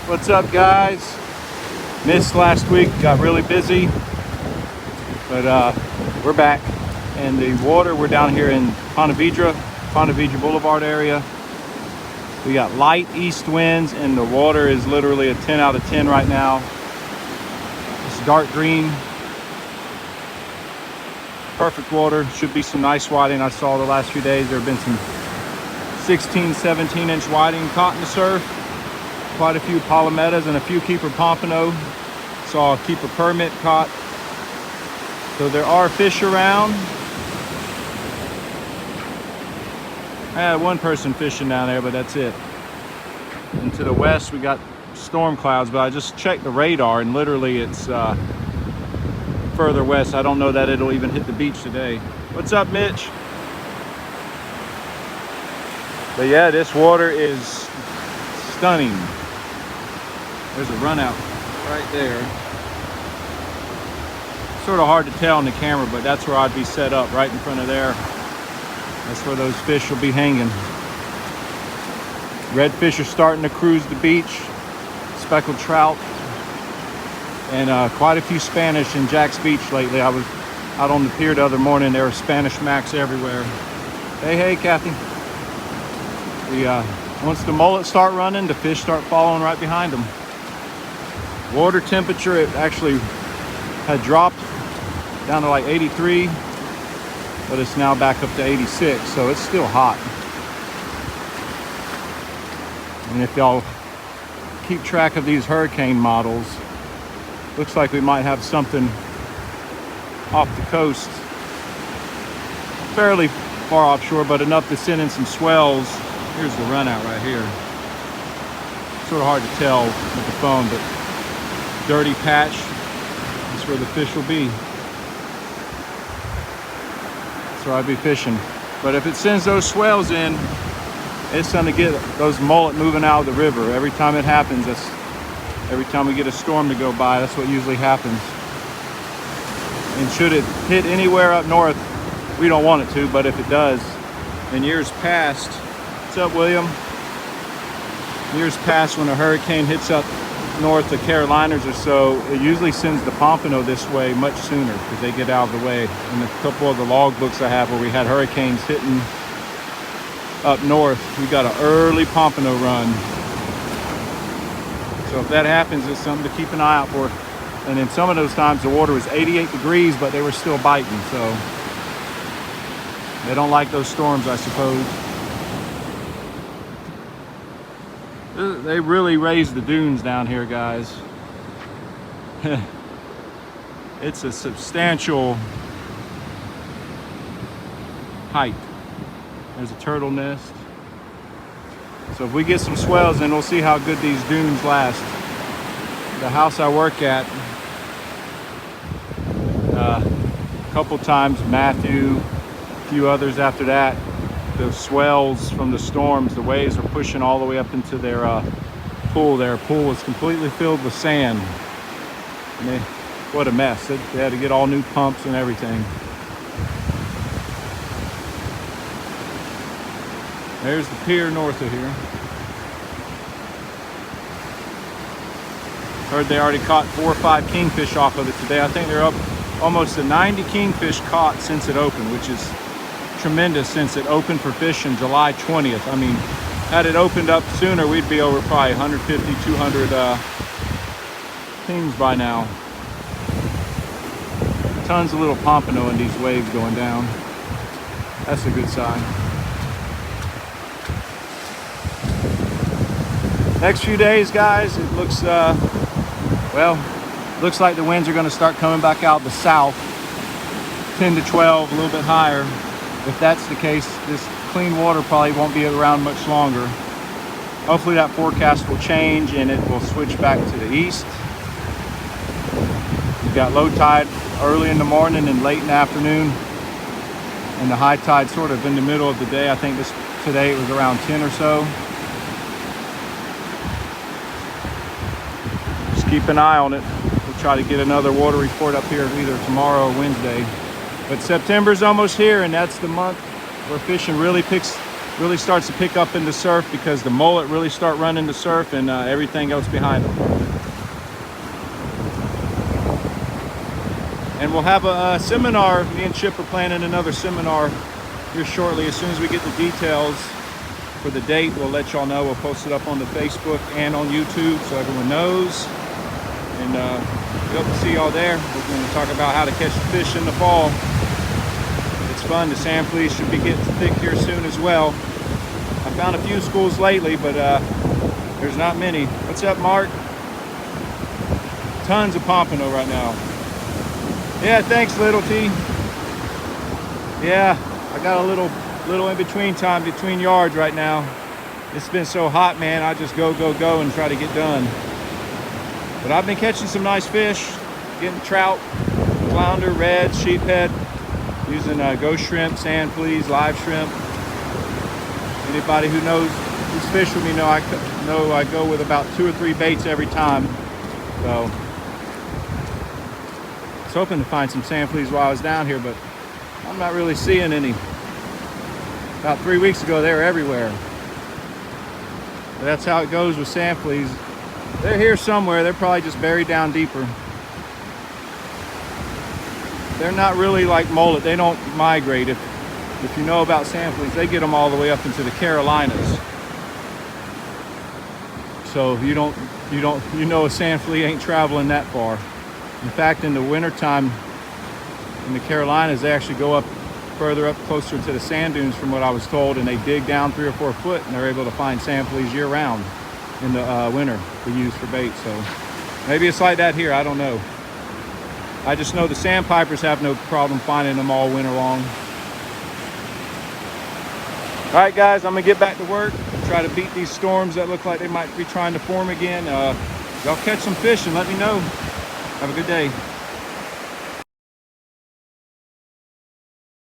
What's up, guys? Missed last week, got really busy, but we're back. And the water, we're down here in Ponte Vedra Boulevard area. We got light east winds and the water is literally a 10 out of 10 right now. It's dark green. Perfect water. Should be some nice whiting. I saw the last few days there have been some 16, 17 inch whiting caught in the surf. Quite a few palometas and a few keeper pompano. Saw a keeper permit caught. So there are fish around. I had one person fishing down there, but that's it. And to the west we got storm clouds, but I just checked the radar and literally it's further west. I don't know that it'll even hit the beach today. What's up, Mitch? But yeah, this water is stunning. There's a run out right there. Sort of hard to tell on the camera, but that's where I'd be set up, right in front of there. That's where those fish will be hanging. Redfish are starting to cruise the beach. Speckled trout. And quite a few Spanish in Jack's Beach lately. I was out on the pier the other morning. There were Spanish Macs everywhere. Hey, Kathy. Once the mullets start running, the fish start following right behind them. Water temperature, it actually had dropped down to like 83, but it's now back up to 86, so it's still hot. And if y'all keep track of these hurricane models, looks like we might have something off the coast, fairly far offshore, but enough to send in some swells. Here's the run out right here. Sort of hard to tell with the phone, but dirty patch. That's where the fish will be. That's where I'd be fishing. But if it sends those swells in, it's gonna get those mullet moving out of the river. Every time it happens, every time we get a storm to go by, that's what usually happens. And should it hit anywhere up north, we don't want it to, but if it does, in years past, what's up, William? Years past, when a hurricane hits up north of Carolinas or so, it usually sends the pompano this way much sooner because they get out of the way. In a couple of the log books I have where we had hurricanes hitting up north, we got an early pompano run. So if that happens, it's something to keep an eye out for. And in some of those times the water was 88 degrees, but they were still biting. So they don't like those storms, I suppose. They really raised the dunes down here, guys. It's a substantial height. There's a turtle nest. So if we get some swells in, we'll see how good these dunes last. The house I work at, a couple times, Matthew, a few others after that, the swells from the storms, the waves were pushing all the way up into their pool. Their pool was completely filled with sand. And what a mess. They had to get all new pumps and everything. There's the pier north of here. Heard they already caught 4 or 5 kingfish off of it today. I think they're up almost to 90 kingfish caught since it opened, which is tremendous since it opened for fishing July 20th. I mean, had it opened up sooner, we'd be over probably 150, 200 kings by now. Tons of little pompano in these waves going down. That's a good sign. Next few days, guys, it looks, looks like the winds are going to start coming back out the south, 10 to 12, a little bit higher. If that's the case, this clean water probably won't be around much longer. Hopefully that forecast will change and it will switch back to the east. We've got low tide early in the morning and late in the afternoon, and the high tide sort of in the middle of the day. I think today it was around 10 or so. Just keep an eye on it. We'll try to get another water report up here either tomorrow or Wednesday. But September's almost here, and that's the month where fishing really picks really starts to pick up in the surf, because the mullet really start running the surf, and everything else behind them. And we'll have a seminar. Me and Chip are planning another seminar here shortly. As soon as we get the details for the date, we'll let y'all know. We'll post it up on the Facebook and on YouTube so everyone knows. And we hope to see y'all there. We're going to talk about how to catch fish in the fall. It's fun. The sand fleas should be getting thick here soon as well. I found a few schools lately, but there's not many. What's up, Mark? Tons of pompano right now. Yeah, thanks, Little T. Yeah, I got a little in between time between yards right now. It's been so hot, man. I just go and try to get done. But I've been catching some nice fish, getting trout, flounder, red, sheephead, using ghost shrimp, sand fleas, live shrimp. Anybody who knows, who's fished with me, know I go with about 2 or 3 baits every time. So I was hoping to find some sand fleas while I was down here, but I'm not really seeing any. About 3 weeks ago, they were everywhere. But that's how it goes with sand fleas. They're here somewhere. They're probably just buried down deeper. They're not really like mullet. They don't migrate. If you know about sand fleas, they get them all the way up into the Carolinas. So you know a sand flea ain't traveling that far. In fact, in the wintertime in the Carolinas, they actually go up further up closer to the sand dunes from what I was told, and they dig down 3 or 4 foot, and they're able to find sand fleas year round in the winter to use for bait. So maybe it's like that here, I don't know. I just know the sandpipers have no problem finding them all winter long. All right, guys, I'm gonna get back to work, try to beat these storms that look like they might be trying to form again. Y'all catch some fish and let me know. Have a good day.